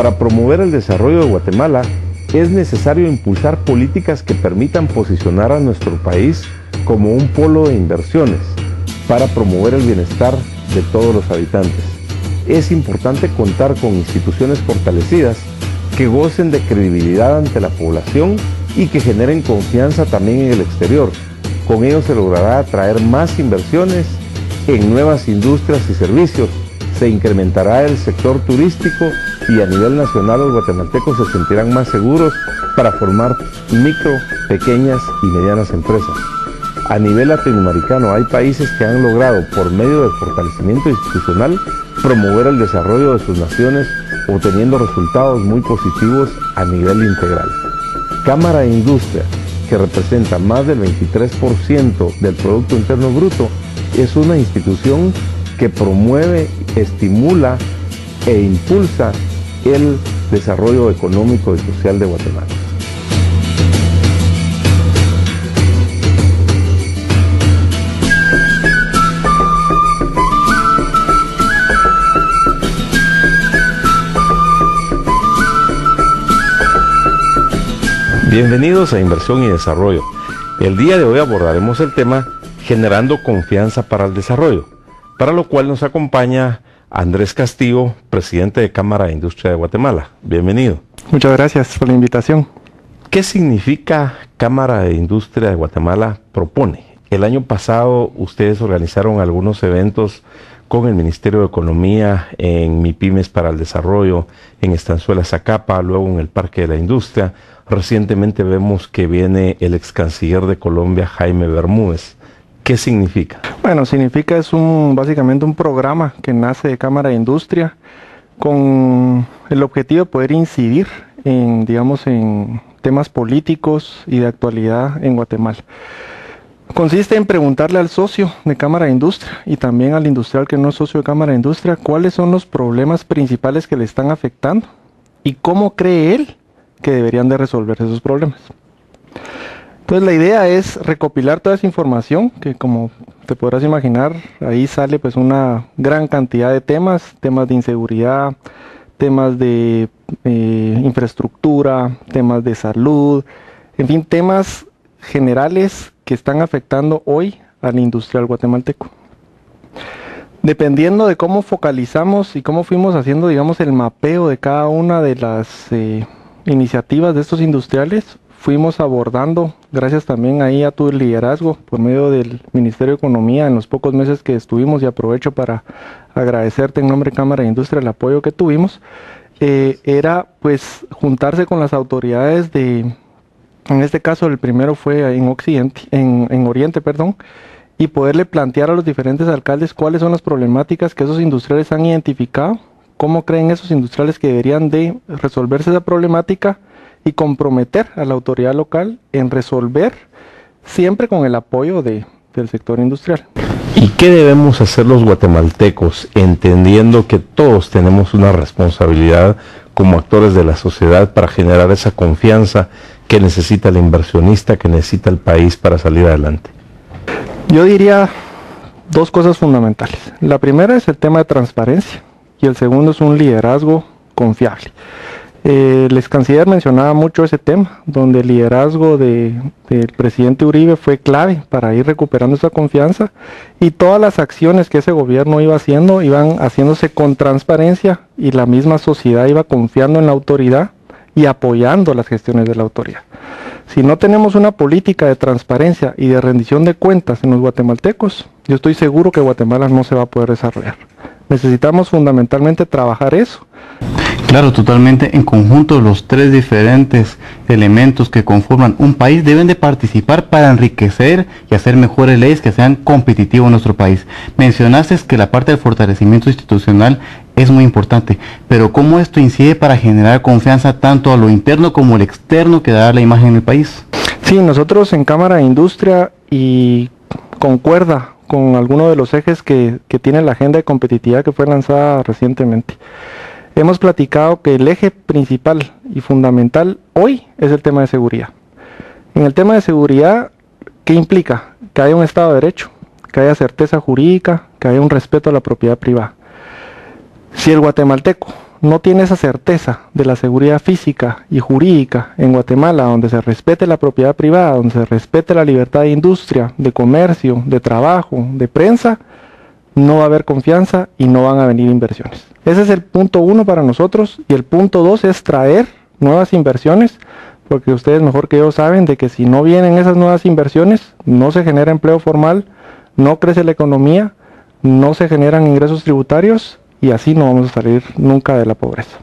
Para promover el desarrollo de Guatemala, es necesario impulsar políticas que permitan posicionar a nuestro país como un polo de inversiones para promover el bienestar de todos los habitantes. Es importante contar con instituciones fortalecidas que gocen de credibilidad ante la población y que generen confianza también en el exterior. Con ello se logrará atraer más inversiones en nuevas industrias y servicios, se incrementará el sector turístico y a nivel nacional los guatemaltecos se sentirán más seguros para formar micro, pequeñas y medianas empresas. A nivel latinoamericano hay países que han logrado, por medio del fortalecimiento institucional, promover el desarrollo de sus naciones, obteniendo resultados muy positivos a nivel integral. Cámara de Industria, que representa más del 23% del Producto Interno Bruto, es una institución que promueve, estimula e impulsa el desarrollo económico y social de Guatemala. Bienvenidos a Inversión y Desarrollo. El día de hoy abordaremos el tema generando confianza para el desarrollo, para lo cual nos acompaña Andrés Castillo, presidente de Cámara de Industria de Guatemala. Bienvenido. Muchas gracias por la invitación. ¿Qué significa Cámara de Industria de Guatemala propone? El año pasado ustedes organizaron algunos eventos con el Ministerio de Economía en MIPYMES para el Desarrollo, en Estanzuela Zacapa, luego en el Parque de la Industria. Recientemente vemos que viene el ex canciller de Colombia, Jaime Bermúdez. ¿Qué significa? Bueno, significa básicamente un programa que nace de Cámara de Industria con el objetivo de poder incidir en temas políticos y de actualidad en Guatemala. Consiste en preguntarle al socio de Cámara de Industria y también al industrial que no es socio de Cámara de Industria cuáles son los problemas principales que le están afectando y cómo cree él que deberían de resolverse esos problemas. Entonces la idea es recopilar toda esa información que, como te podrás imaginar, ahí sale pues una gran cantidad de temas de inseguridad, temas de infraestructura, temas de salud, en fin, temas generales que están afectando hoy al industrial guatemalteco. Dependiendo de cómo focalizamos y cómo fuimos haciendo, el mapeo de cada una de las iniciativas de estos industriales, fuimos abordando, gracias también ahí a tu liderazgo por medio del Ministerio de Economía en los pocos meses que estuvimos, y aprovecho para agradecerte en nombre de Cámara de Industria el apoyo que tuvimos, era pues juntarse con las autoridades en este caso el primero fue en Oriente, y poderle plantear a los diferentes alcaldes cuáles son las problemáticas que esos industriales han identificado, cómo creen esos industriales que deberían de resolverse esa problemática y comprometer a la autoridad local en resolver, siempre con el apoyo del sector industrial. ¿Y qué debemos hacer los guatemaltecos, entendiendo que todos tenemos una responsabilidad como actores de la sociedad para generar esa confianza que necesita el inversionista, que necesita el país para salir adelante? Yo diría dos cosas fundamentales. La primera es el tema de transparencia y el segundo es un liderazgo confiable. El ex canciller mencionaba mucho ese tema, donde el liderazgo del presidente Uribe fue clave para ir recuperando esa confianza, y todas las acciones que ese gobierno iba haciendo, iban haciéndose con transparencia, y la misma sociedad iba confiando en la autoridad y apoyando las gestiones de la autoridad. Si no tenemos una política de transparencia y de rendición de cuentas en los guatemaltecos, yo estoy seguro que Guatemala no se va a poder desarrollar. Necesitamos fundamentalmente trabajar eso. Claro, totalmente. En conjunto, los tres diferentes elementos que conforman un país deben de participar para enriquecer y hacer mejores leyes que sean competitivas en nuestro país. Mencionaste que la parte del fortalecimiento institucional es muy importante, pero ¿cómo esto incide para generar confianza tanto a lo interno como al externo que da la imagen del país? Sí, nosotros en Cámara de Industria, y concuerda con algunos de los ejes que tiene la agenda de competitividad que fue lanzada recientemente, hemos platicado que el eje principal y fundamental hoy es el tema de seguridad. En el tema de seguridad, ¿qué implica? Que haya un Estado de Derecho, que haya certeza jurídica, que haya un respeto a la propiedad privada. Si el guatemalteco no tiene esa certeza de la seguridad física y jurídica en Guatemala, donde se respete la propiedad privada, donde se respete la libertad de industria, de comercio, de trabajo, de prensa, no va a haber confianza y no van a venir inversiones. Ese es el punto 1 para nosotros, y el punto 2 es traer nuevas inversiones, porque ustedes mejor que yo saben de que si no vienen esas nuevas inversiones, no se genera empleo formal, no crece la economía, no se generan ingresos tributarios, y así no vamos a salir nunca de la pobreza.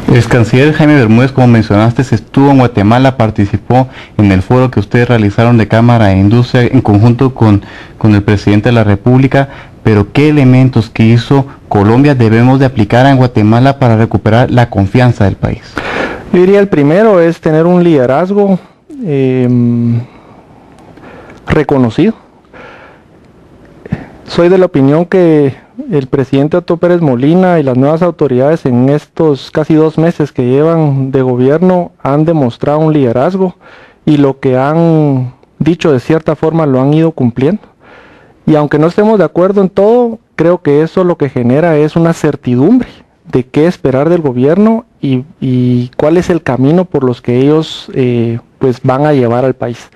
El ex canciller Jaime Bermúdez, como mencionaste, estuvo en Guatemala, participó en el foro que ustedes realizaron de Cámara de Industria en conjunto con el presidente de la República, pero ¿qué elementos que hizo Colombia debemos de aplicar en Guatemala para recuperar la confianza del país? Yo diría el primero es tener un liderazgo reconocido. Soy de la opinión que el presidente Otto Pérez Molina y las nuevas autoridades en estos casi 2 meses que llevan de gobierno han demostrado un liderazgo, y lo que han dicho de cierta forma lo han ido cumpliendo. Y aunque no estemos de acuerdo en todo, creo que eso lo que genera es una certidumbre de qué esperar del gobierno y cuál es el camino por los que ellos pues van a llevar al país.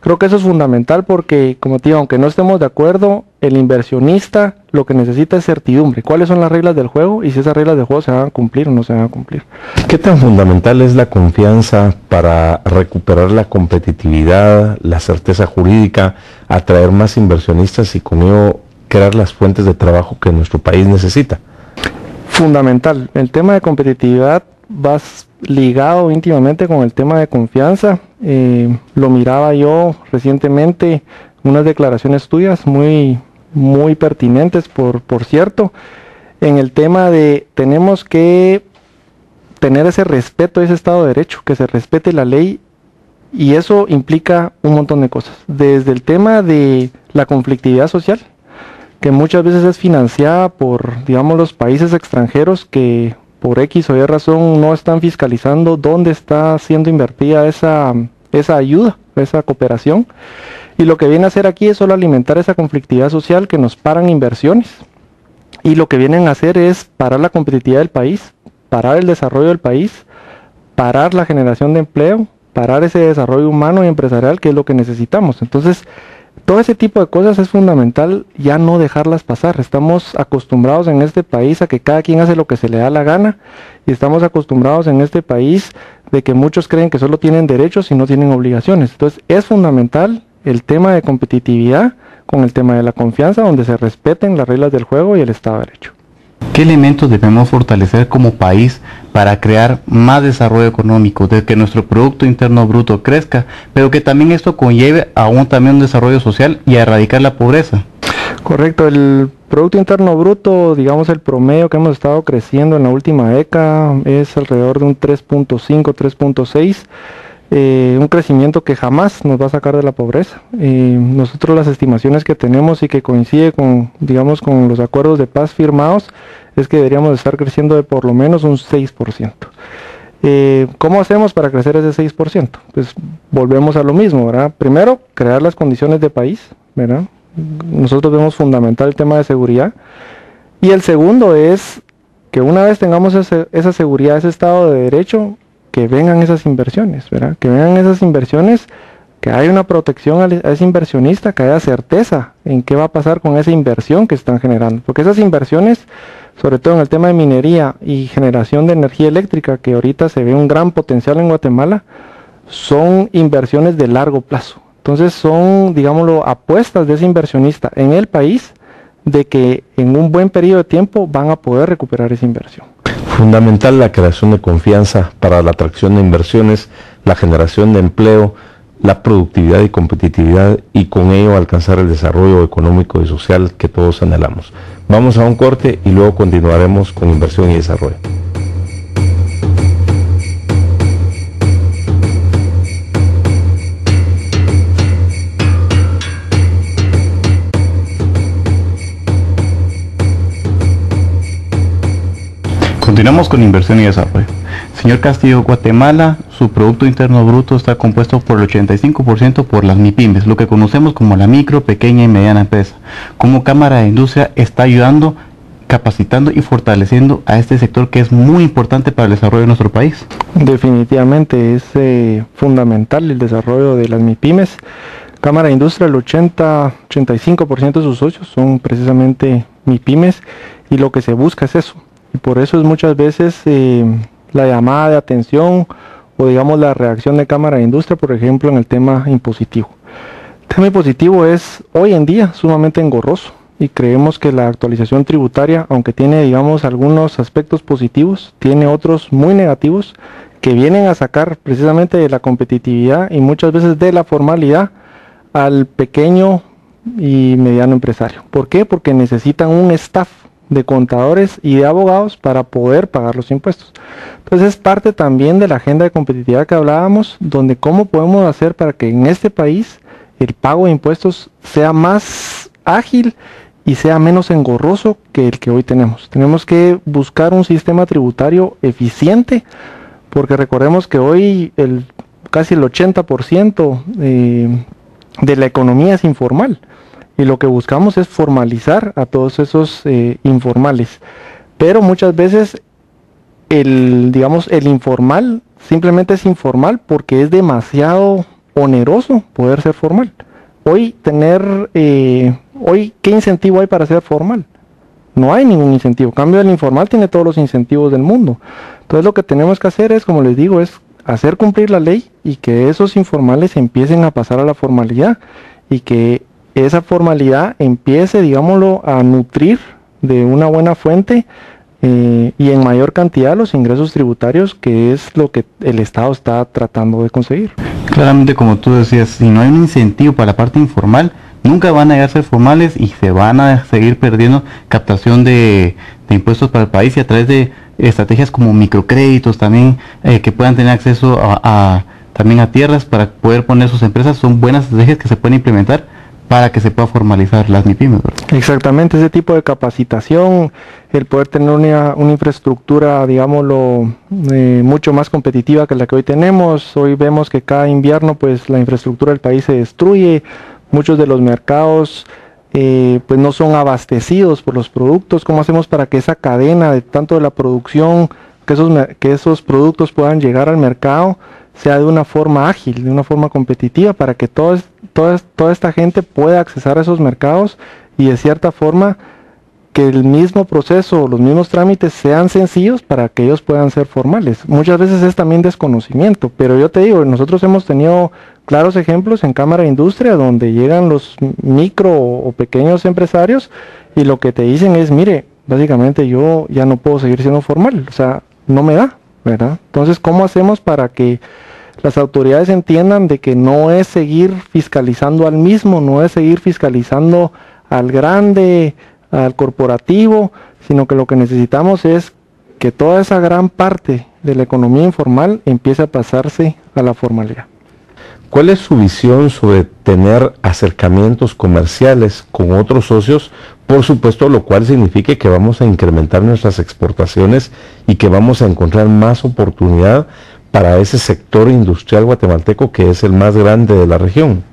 Creo que eso es fundamental porque, como te digo, aunque no estemos de acuerdo, el inversionista lo que necesita es certidumbre. ¿Cuáles son las reglas del juego? Y si esas reglas del juego se van a cumplir o no se van a cumplir. ¿Qué tan fundamental es la confianza para recuperar la competitividad, la certeza jurídica, atraer más inversionistas y con ello crear las fuentes de trabajo que nuestro país necesita? Fundamental. El tema de competitividad va ligado íntimamente con el tema de confianza. Lo miraba yo recientemente, unas declaraciones tuyas muy pertinentes, por cierto, en el tema de tenemos que tener ese respeto a ese Estado de Derecho, que se respete la ley, y eso implica un montón de cosas, desde el tema de la conflictividad social, que muchas veces es financiada por, digamos, los países extranjeros que por X o Y razón no están fiscalizando dónde está siendo invertida esa ayuda, esa cooperación. Y lo que viene a hacer aquí es solo alimentar esa conflictividad social, que nos paran inversiones. Y lo que vienen a hacer es parar la competitividad del país, parar el desarrollo del país, parar la generación de empleo, parar ese desarrollo humano y empresarial, que es lo que necesitamos. Entonces, todo ese tipo de cosas es fundamental ya no dejarlas pasar. Estamos acostumbrados en este país a que cada quien hace lo que se le da la gana, y estamos acostumbrados en este país de que muchos creen que solo tienen derechos y no tienen obligaciones. Entonces es fundamental el tema de competitividad con el tema de la confianza, donde se respeten las reglas del juego y el Estado de Derecho. ¿Qué elementos debemos fortalecer como país para crear más desarrollo económico, de que nuestro Producto Interno Bruto crezca, pero que también esto conlleve también un desarrollo social y a erradicar la pobreza? Correcto, el Producto Interno Bruto, digamos el promedio que hemos estado creciendo en la última década es alrededor de un 3.5, 3.6. Un crecimiento que jamás nos va a sacar de la pobreza. Nosotros las estimaciones que tenemos y que coincide con, digamos, con los acuerdos de paz firmados, es que deberíamos estar creciendo de por lo menos un 6%. ¿Cómo hacemos para crecer ese 6%? Pues volvemos a lo mismo, ¿verdad? Primero, crear las condiciones de país, ¿verdad? Nosotros vemos fundamental el tema de seguridad. Y el segundo es que una vez tengamos esa seguridad, ese Estado de Derecho, que vengan esas inversiones, ¿verdad? Que vengan esas inversiones, que haya una protección a ese inversionista, que haya certeza en qué va a pasar con esa inversión que están generando. Porque esas inversiones, sobre todo en el tema de minería y generación de energía eléctrica, que ahorita se ve un gran potencial en Guatemala, son inversiones de largo plazo. Entonces son, digámoslo, apuestas de ese inversionista en el país, de que en un buen periodo de tiempo van a poder recuperar esa inversión. Fundamental la creación de confianza para la atracción de inversiones, la generación de empleo, la productividad y competitividad, y con ello alcanzar el desarrollo económico y social que todos anhelamos. Vamos a un corte y luego continuaremos con inversión y desarrollo. Continuamos con inversión y desarrollo. Señor Castillo, Guatemala, su Producto Interno Bruto está compuesto por el 85% por las MIPYMES, lo que conocemos como la micro, pequeña y mediana empresa. ¿Cómo Cámara de Industria está ayudando capacitando y fortaleciendo a este sector que es muy importante para el desarrollo de nuestro país? Definitivamente es fundamental el desarrollo de las MIPYMES. Cámara de Industria, el 85% de sus socios son precisamente MIPYMES, y lo que se busca es eso. Y por eso es muchas veces la llamada de atención o digamos la reacción de Cámara de Industria, por ejemplo, en el tema impositivo. El tema impositivo es hoy en día sumamente engorroso, y creemos que la actualización tributaria, aunque tiene digamos algunos aspectos positivos, tiene otros muy negativos que vienen a sacar precisamente de la competitividad y muchas veces de la formalidad al pequeño y mediano empresario. ¿Por qué? Porque necesitan un staff de contadores y de abogados para poder pagar los impuestos. Entonces es parte también de la agenda de competitividad que hablábamos, donde cómo podemos hacer para que en este país el pago de impuestos sea más ágil y sea menos engorroso que el que hoy tenemos. Tenemos que buscar un sistema tributario eficiente, porque recordemos que hoy casi el 80% de la economía es informal, y lo que buscamos es formalizar a todos esos informales. Pero muchas veces el informal simplemente es informal porque es demasiado oneroso poder ser formal. Hoy ¿qué incentivo hay para ser formal? No hay ningún incentivo. En cambio, el informal tiene todos los incentivos del mundo. Entonces lo que tenemos que hacer es, como les digo, es hacer cumplir la ley y que esos informales empiecen a pasar a la formalidad, y que esa formalidad empiece, digámoslo, a nutrir de una buena fuente y en mayor cantidad los ingresos tributarios, que es lo que el Estado está tratando de conseguir. Claramente, como tú decías, si no hay un incentivo para la parte informal, nunca van a llegar a ser formales y se van a seguir perdiendo captación de impuestos para el país, y a través de estrategias como microcréditos también, que puedan tener acceso también a tierras para poder poner sus empresas, son buenas estrategias que se pueden implementar para que se pueda formalizar las MIPYMES, ¿verdad? Exactamente, ese tipo de capacitación, el poder tener una infraestructura, digámoslo, mucho más competitiva que la que hoy tenemos. Hoy vemos que cada invierno pues la infraestructura del país se destruye, muchos de los mercados pues no son abastecidos por los productos. ¿Cómo hacemos para que esa cadena de tanto de la producción, que esos productos puedan llegar al mercado, sea de una forma ágil, de una forma competitiva, para que toda esta gente pueda accesar a esos mercados, y de cierta forma que el mismo proceso, los mismos trámites sean sencillos para que ellos puedan ser formales? Muchas veces es también desconocimiento, pero yo te digo, nosotros hemos tenido claros ejemplos en Cámara de Industria donde llegan los micro o pequeños empresarios y lo que te dicen es, mire, básicamente yo ya no puedo seguir siendo formal, o sea, no me da, ¿verdad? Entonces, ¿cómo hacemos para que las autoridades entiendan de que no es seguir fiscalizando al mismo, no es seguir fiscalizando al grande, al corporativo, sino que lo que necesitamos es que toda esa gran parte de la economía informal empiece a pasarse a la formalidad? ¿Cuál es su visión sobre tener acercamientos comerciales con otros socios? Por supuesto, lo cual significa que vamos a incrementar nuestras exportaciones y que vamos a encontrar más oportunidad para ese sector industrial guatemalteco que es el más grande de la región.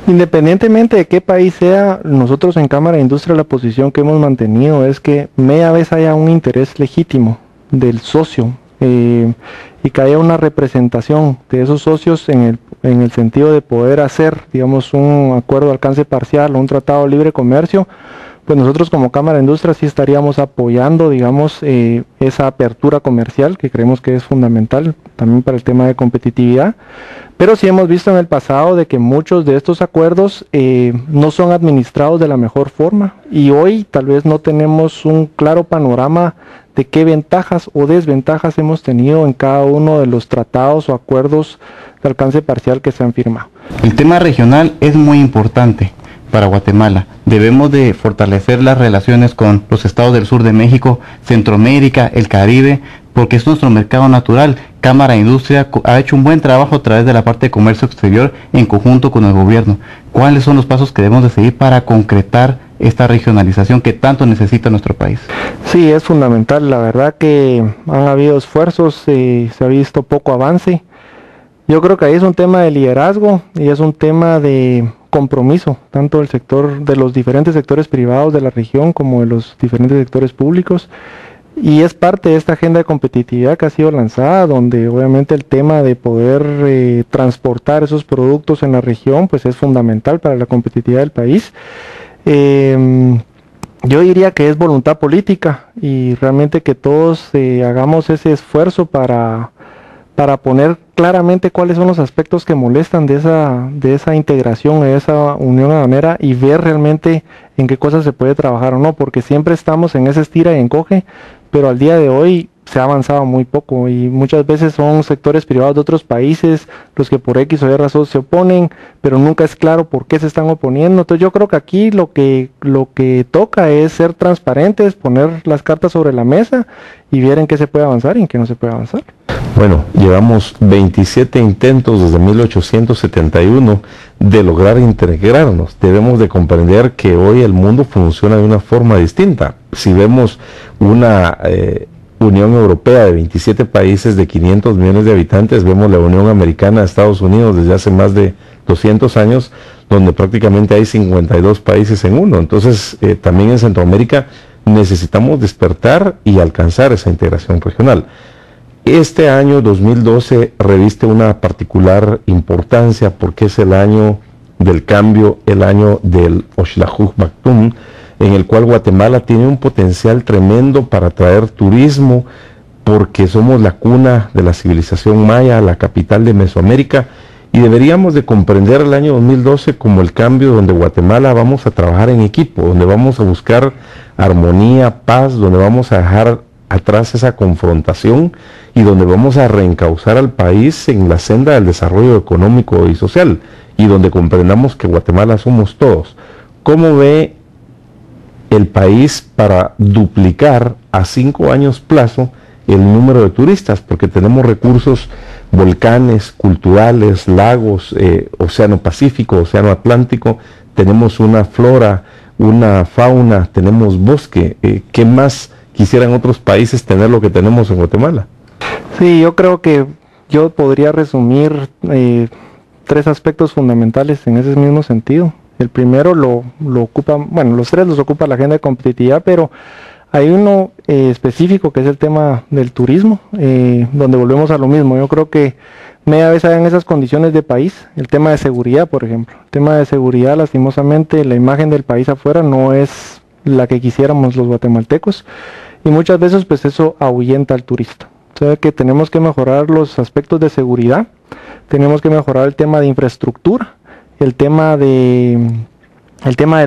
Independientemente de qué país sea, nosotros en Cámara de Industria la posición que hemos mantenido es que media vez haya un interés legítimo del socio y que haya una representación de esos socios en el sentido de poder hacer, digamos, un acuerdo de alcance parcial o un tratado de libre comercio, pues nosotros como Cámara de Industria sí estaríamos apoyando, digamos, esa apertura comercial que creemos que es fundamental también para el tema de competitividad. Pero sí hemos visto en el pasado de que muchos de estos acuerdos no son administrados de la mejor forma, y hoy tal vez no tenemos un claro panorama de qué ventajas o desventajas hemos tenido en cada uno de los tratados o acuerdos de alcance parcial que se han firmado. El tema regional es muy importante para Guatemala. Debemos de fortalecer las relaciones con los estados del sur de México, Centroamérica, el Caribe, porque es nuestro mercado natural. Cámara de Industria ha hecho un buen trabajo a través de la parte de comercio exterior en conjunto con el gobierno. ¿Cuáles son los pasos que debemos de seguir para concretar esta regionalización que tanto necesita nuestro país? Sí, es fundamental. La verdad que han habido esfuerzos, se ha visto poco avance. Yo creo que ahí es un tema de liderazgo y es un tema de compromiso, tanto del sector, de los diferentes sectores privados de la región como de los diferentes sectores públicos. Y es parte de esta agenda de competitividad que ha sido lanzada, donde obviamente el tema de poder transportar esos productos en la región pues es fundamental para la competitividad del país. Yo diría que es voluntad política y realmente que todos hagamos ese esfuerzo para poner claramente cuáles son los aspectos que molestan de esa integración, de esa unión aduanera, y ver realmente en qué cosas se puede trabajar o no, porque siempre estamos en ese estira y encoge, pero al día de hoy se ha avanzado muy poco y muchas veces son sectores privados de otros países los que por X o Y razón se oponen, pero nunca es claro por qué se están oponiendo. Entonces yo creo que aquí lo que toca es ser transparentes, poner las cartas sobre la mesa y ver en qué se puede avanzar y en qué no se puede avanzar. Bueno, llevamos 27 intentos desde 1871 de lograr integrarnos. Debemos de comprender que hoy el mundo funciona de una forma distinta. Si vemos una Unión Europea de 27 países de 500 millones de habitantes, vemos la Unión Americana de Estados Unidos desde hace más de 200 años, donde prácticamente hay 52 países en uno. Entonces, también en Centroamérica necesitamos despertar y alcanzar esa integración regional. Este año 2012 reviste una particular importancia porque es el año del cambio, el año del Oxlajuj Mactum, en el cual Guatemala tiene un potencial tremendo para atraer turismo, porque somos la cuna de la civilización maya, la capital de Mesoamérica, y deberíamos de comprender el año 2012 como el cambio donde Guatemala vamos a trabajar en equipo, donde vamos a buscar armonía, paz, donde vamos a dejar atrás esa confrontación y donde vamos a reencauzar al país en la senda del desarrollo económico y social, y donde comprendamos que Guatemala somos todos. ¿Cómo ve el país para duplicar a 5 años plazo el número de turistas? Porque tenemos recursos, volcanes, culturales, lagos, océano Pacífico, océano Atlántico, tenemos una flora, una fauna, tenemos bosque. ¿Qué más quisieran otros países tener lo que tenemos en Guatemala? Sí, yo creo que yo podría resumir 3 aspectos fundamentales en ese mismo sentido. El primero lo ocupa, bueno, los 3 los ocupa la agenda de competitividad, pero hay uno específico que es el tema del turismo, donde volvemos a lo mismo. Yo creo que media vez hayan esas condiciones de país, el tema de seguridad, por ejemplo. El tema de seguridad, lastimosamente, la imagen del país afuera no es la que quisiéramos los guatemaltecos, y muchas veces pues eso ahuyenta al turista. O sea que tenemos que mejorar los aspectos de seguridad, tenemos que mejorar el tema de infraestructura, el tema de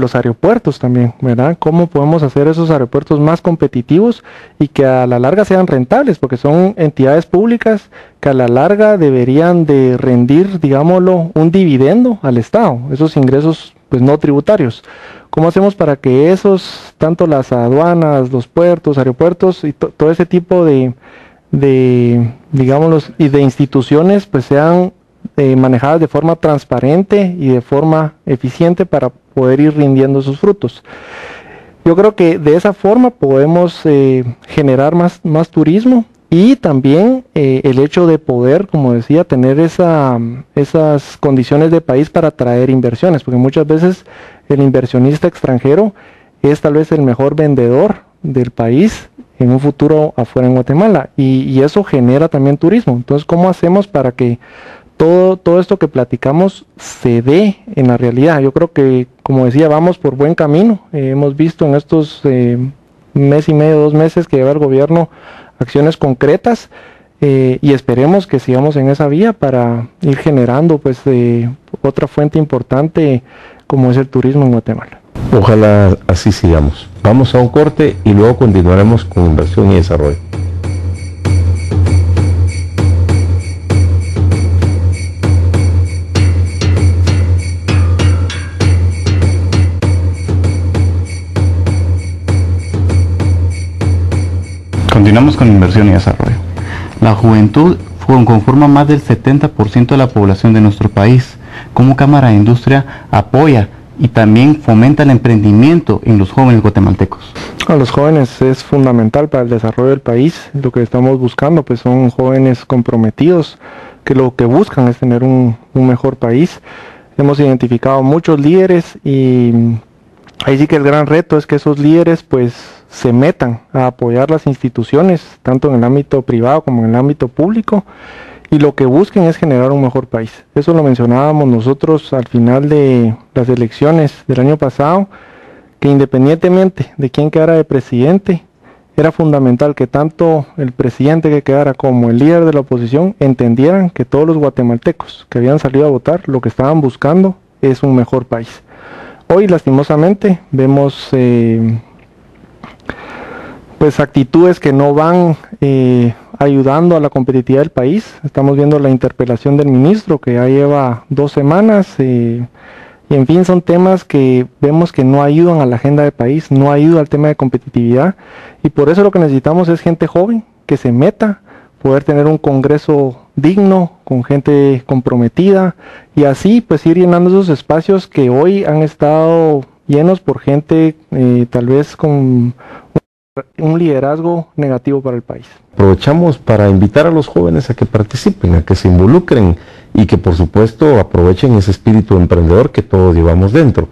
los aeropuertos también, ¿verdad? ¿Cómo podemos hacer esos aeropuertos más competitivos y que a la larga sean rentables? Porque son entidades públicas que a la larga deberían de rendir, digámoslo, un dividendo al Estado, esos ingresos pues no tributarios. ¿Cómo hacemos para que esos, tanto las aduanas, los puertos, aeropuertos y todo ese tipo de digámoslo, y de instituciones pues sean manejadas de forma transparente y de forma eficiente para poder ir rindiendo sus frutos? Yo creo que de esa forma podemos generar más turismo, y también el hecho de poder, como decía, tener esas condiciones de país para atraer inversiones, porque muchas veces el inversionista extranjero es tal vez el mejor vendedor del país en un futuro afuera en Guatemala, y eso genera también turismo. Entonces, ¿cómo hacemos para que todo esto que platicamos se dé en la realidad? Yo creo que, como decía, vamos por buen camino. Hemos visto en estos mes y medio, 2 meses que lleva el gobierno acciones concretas, y esperemos que sigamos en esa vía para ir generando pues otra fuente importante como es el turismo en Guatemala. Ojalá así sigamos. Vamos a un corte y luego continuaremos con inversión y desarrollo. Continuamos con inversión y desarrollo. La juventud conforma más del 70% de la población de nuestro país. Como Cámara de Industria apoya y también fomenta el emprendimiento en los jóvenes guatemaltecos. A los jóvenes es fundamental para el desarrollo del país. Lo que estamos buscando pues son jóvenes comprometidos que lo que buscan es tener un mejor país. hemos identificado muchos líderes y ahí sí que el gran reto es que esos líderes pues se metan a apoyar las instituciones, tanto en el ámbito privado como en el ámbito público, y lo que busquen es generar un mejor país. Eso lo mencionábamos nosotros al final de las elecciones del año pasado, que independientemente de quién quedara de presidente, era fundamental que tanto el presidente que quedara como el líder de la oposición entendieran que todos los guatemaltecos que habían salido a votar lo que estaban buscando es un mejor país. Hoy lastimosamente vemos pues actitudes que no van ayudando a la competitividad del país. Estamos viendo la interpelación del ministro que ya lleva 2 semanas y en fin son temas que vemos que no ayudan a la agenda del país, no ayuda al tema de competitividad y por eso lo que necesitamos es gente joven que se meta, poder tener un congreso digno, con gente comprometida y así pues ir llenando esos espacios que hoy han estado llenos por gente tal vez con un liderazgo negativo para el país. Aprovechamos para invitar a los jóvenes a que participen, a que se involucren y que por supuesto aprovechen ese espíritu emprendedor que todos llevamos dentro.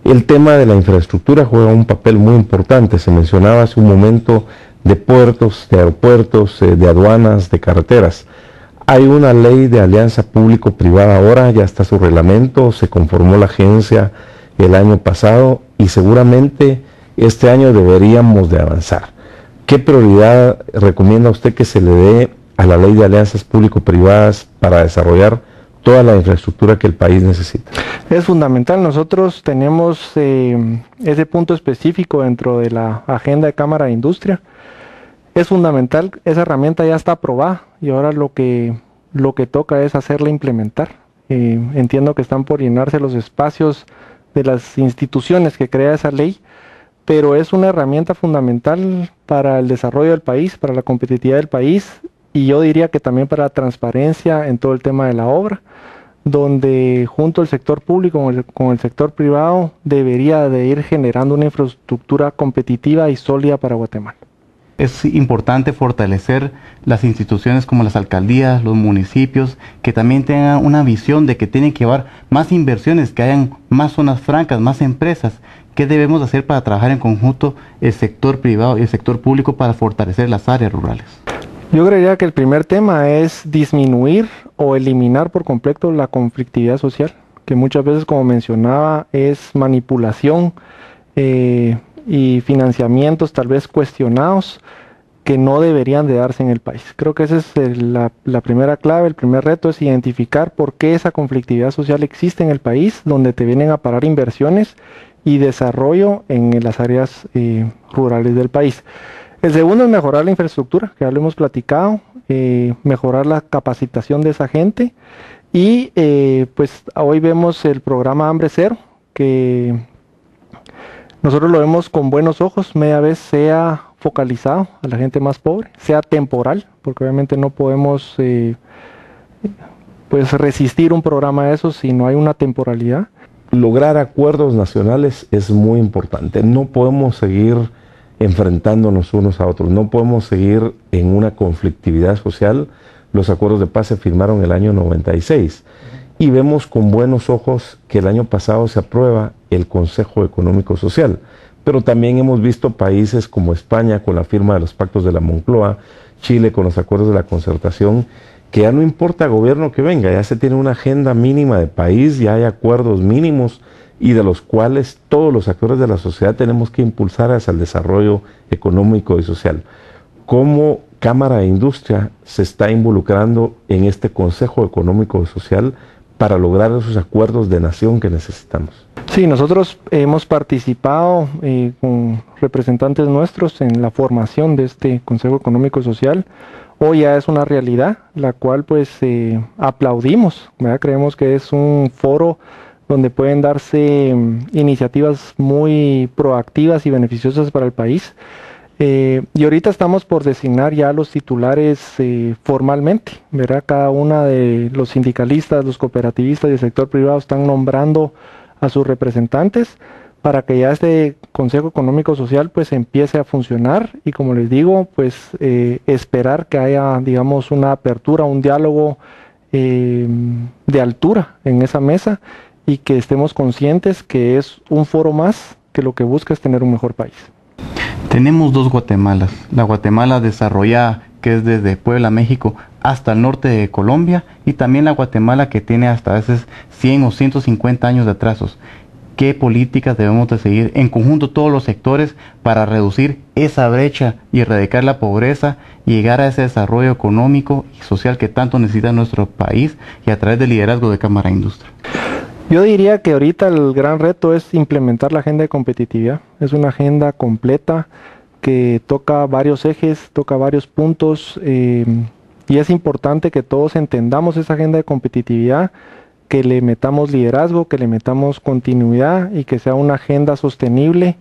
El tema de la infraestructura juega un papel muy importante, se mencionaba hace un momento de puertos, de aeropuertos, de aduanas, de carreteras. Hay una ley de alianza público-privada ahora, ya está su reglamento, se conformó la agencia el año pasado y seguramente este año deberíamos de avanzar. ¿Qué prioridad recomienda usted que se le dé a la ley de alianzas público-privadas para desarrollar toda la infraestructura que el país necesita? Es fundamental, nosotros tenemos ese punto específico dentro de la agenda de Cámara de Industria. Es fundamental, esa herramienta ya está aprobada y ahora lo que toca es hacerla implementar. Entiendo que están por llenarse los espacios de las instituciones que crea esa ley, pero es una herramienta fundamental para el desarrollo del país, para la competitividad del país y yo diría que también para la transparencia en todo el tema de la obra, donde junto al sector público con el sector privado debería de ir generando una infraestructura competitiva y sólida para Guatemala. Es importante fortalecer las instituciones como las alcaldías, los municipios, que también tengan una visión de que tienen que llevar más inversiones, que hayan más zonas francas, más empresas. ¿Qué debemos hacer para trabajar en conjunto el sector privado y el sector público para fortalecer las áreas rurales? Yo creería que el primer tema es disminuir o eliminar por completo la conflictividad social, que muchas veces, como mencionaba, es manipulación y financiamientos tal vez cuestionados que no deberían de darse en el país. Creo que esa es la primera clave, el primer reto es identificar por qué esa conflictividad social existe en el país, donde te vienen a parar inversiones y desarrollo en las áreas rurales del país. El segundo es mejorar la infraestructura, que ya lo hemos platicado, mejorar la capacitación de esa gente y pues hoy vemos el programa Hambre Cero, que nosotros lo vemos con buenos ojos, media vez sea focalizado a la gente más pobre, sea temporal, porque obviamente no podemos pues resistir un programa de esos si no hay una temporalidad. Lograr acuerdos nacionales es muy importante. No podemos seguir enfrentándonos unos a otros, no podemos seguir en una conflictividad social. Los acuerdos de paz se firmaron en el año 96 y vemos con buenos ojos que el año pasado se aprueba el Consejo Económico Social, pero también hemos visto países como España con la firma de los pactos de la Moncloa, Chile con los acuerdos de la concertación, que ya no importa gobierno que venga, ya se tiene una agenda mínima de país, ya hay acuerdos mínimos y de los cuales todos los actores de la sociedad tenemos que impulsar hacia el desarrollo económico y social. ¿Cómo Cámara de Industria se está involucrando en este Consejo Económico y Social para lograr esos acuerdos de nación que necesitamos? Sí, nosotros hemos participado con representantes nuestros en la formación de este Consejo Económico y Social. Hoy ya es una realidad, la cual pues aplaudimos, ¿verdad? Creemos que es un foro donde pueden darse iniciativas muy proactivas y beneficiosas para el país. Y ahorita estamos por designar ya los titulares formalmente, ¿verdad? Cada una de los sindicalistas, los cooperativistas y el sector privado están nombrando a sus representantes para que ya este Consejo Económico Social pues empiece a funcionar y, como les digo, pues esperar que haya, digamos, una apertura, un diálogo de altura en esa mesa y que estemos conscientes que es un foro más que lo que busca es tener un mejor país. Tenemos dos Guatemalas, la Guatemala desarrollada, que es desde Puebla, México, hasta el norte de Colombia, y también la Guatemala que tiene hasta veces 100 o 150 años de atrasos. ¿Qué políticas debemos de seguir en conjunto todos los sectores para reducir esa brecha y erradicar la pobreza y llegar a ese desarrollo económico y social que tanto necesita nuestro país, y a través del liderazgo de Cámara de Industria? Yo diría que ahorita el gran reto es implementar la agenda de competitividad. Es una agenda completa que toca varios ejes, toca varios puntos, y es importante que todos entendamos esa agenda de competitividad, que le metamos liderazgo, que le metamos continuidad y que sea una agenda sostenible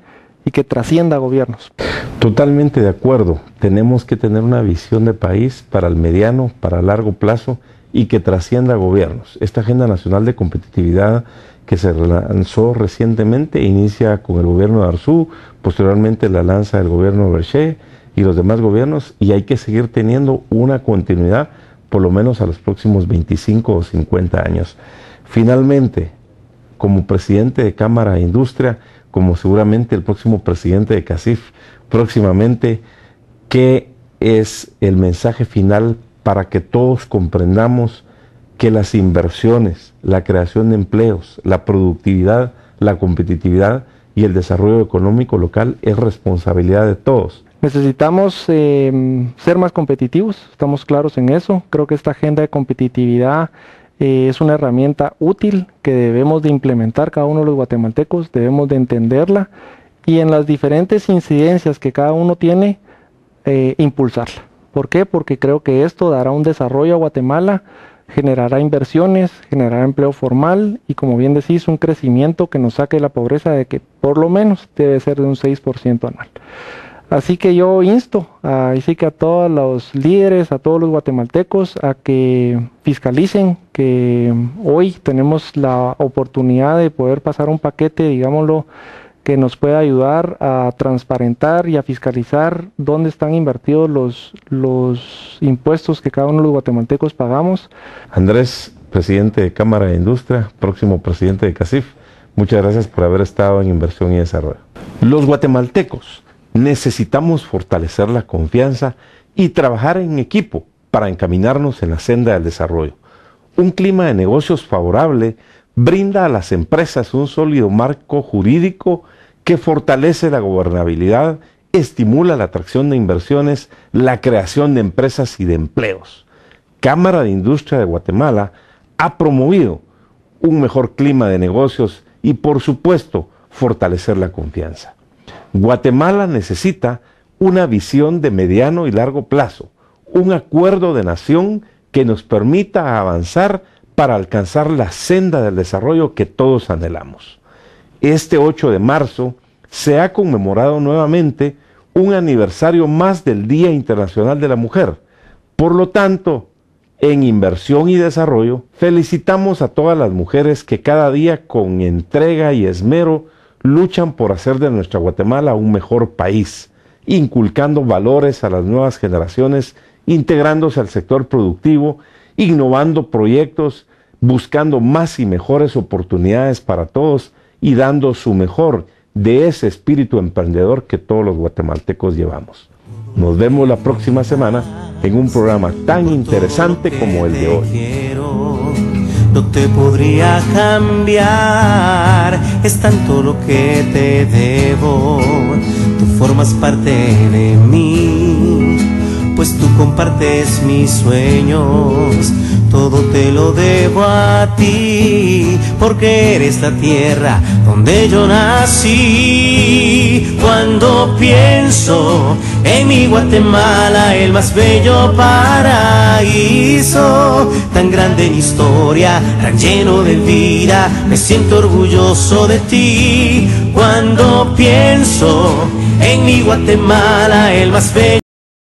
y que trascienda gobiernos. Totalmente de acuerdo. Tenemos que tener una visión de país para el mediano, para el largo plazo y que trascienda gobiernos. Esta Agenda Nacional de Competitividad que se lanzó recientemente inicia con el gobierno de Arzú, posteriormente la lanza el gobierno de Berché y los demás gobiernos, y hay que seguir teniendo una continuidad por lo menos a los próximos 25 o 50 años. Finalmente, como presidente de Cámara de Industria, como seguramente el próximo presidente de CACIF próximamente, ¿qué es el mensaje final para que todos comprendamos que las inversiones, la creación de empleos, la productividad, la competitividad y el desarrollo económico local es responsabilidad de todos? Necesitamos ser más competitivos, estamos claros en eso. Creo que esta agenda de competitividad es una herramienta útil que debemos de implementar cada uno de los guatemaltecos, debemos de entenderla y en las diferentes incidencias que cada uno tiene, impulsarla. ¿Por qué? Porque creo que esto dará un desarrollo a Guatemala, generará inversiones, generará empleo formal y, como bien decís, un crecimiento que nos saque de la pobreza, de que por lo menos debe ser de un 6% anual. Así que yo insto así que a todos los líderes, a todos los guatemaltecos, a que fiscalicen, que hoy tenemos la oportunidad de poder pasar un paquete, digámoslo, que nos pueda ayudar a transparentar y a fiscalizar dónde están invertidos los impuestos que cada uno de los guatemaltecos pagamos. Andrés, presidente de Cámara de Industria, próximo presidente de CACIF, muchas gracias por haber estado en Inversión y Desarrollo. Los guatemaltecos necesitamos fortalecer la confianza y trabajar en equipo para encaminarnos en la senda del desarrollo. Un clima de negocios favorable brinda a las empresas un sólido marco jurídico que fortalece la gobernabilidad, estimula la atracción de inversiones, la creación de empresas y de empleos. Cámara de Industria de Guatemala ha promovido un mejor clima de negocios y, por supuesto, fortalecer la confianza. Guatemala necesita una visión de mediano y largo plazo, un acuerdo de nación que nos permita avanzar para alcanzar la senda del desarrollo que todos anhelamos. Este 8 de marzo se ha conmemorado nuevamente un aniversario más del Día Internacional de la Mujer. Por lo tanto, en Inversión y Desarrollo, felicitamos a todas las mujeres que cada día con entrega y esmero luchan por hacer de nuestra Guatemala un mejor país, inculcando valores a las nuevas generaciones, integrándose al sector productivo, innovando proyectos, buscando más y mejores oportunidades para todos y dando su mejor de ese espíritu emprendedor que todos los guatemaltecos llevamos. Nos vemos la próxima semana en un programa tan interesante como el de hoy. No te podría cambiar, es tanto lo que te debo. Tú formas parte de mí, pues tú compartes mis sueños. Todo te lo debo a ti, porque eres la tierra donde yo nací. Cuando pienso en mi Guatemala, el más bello paraíso, tan grande en historia, tan lleno de vida, me siento orgulloso de ti. Cuando pienso en mi Guatemala, el más bello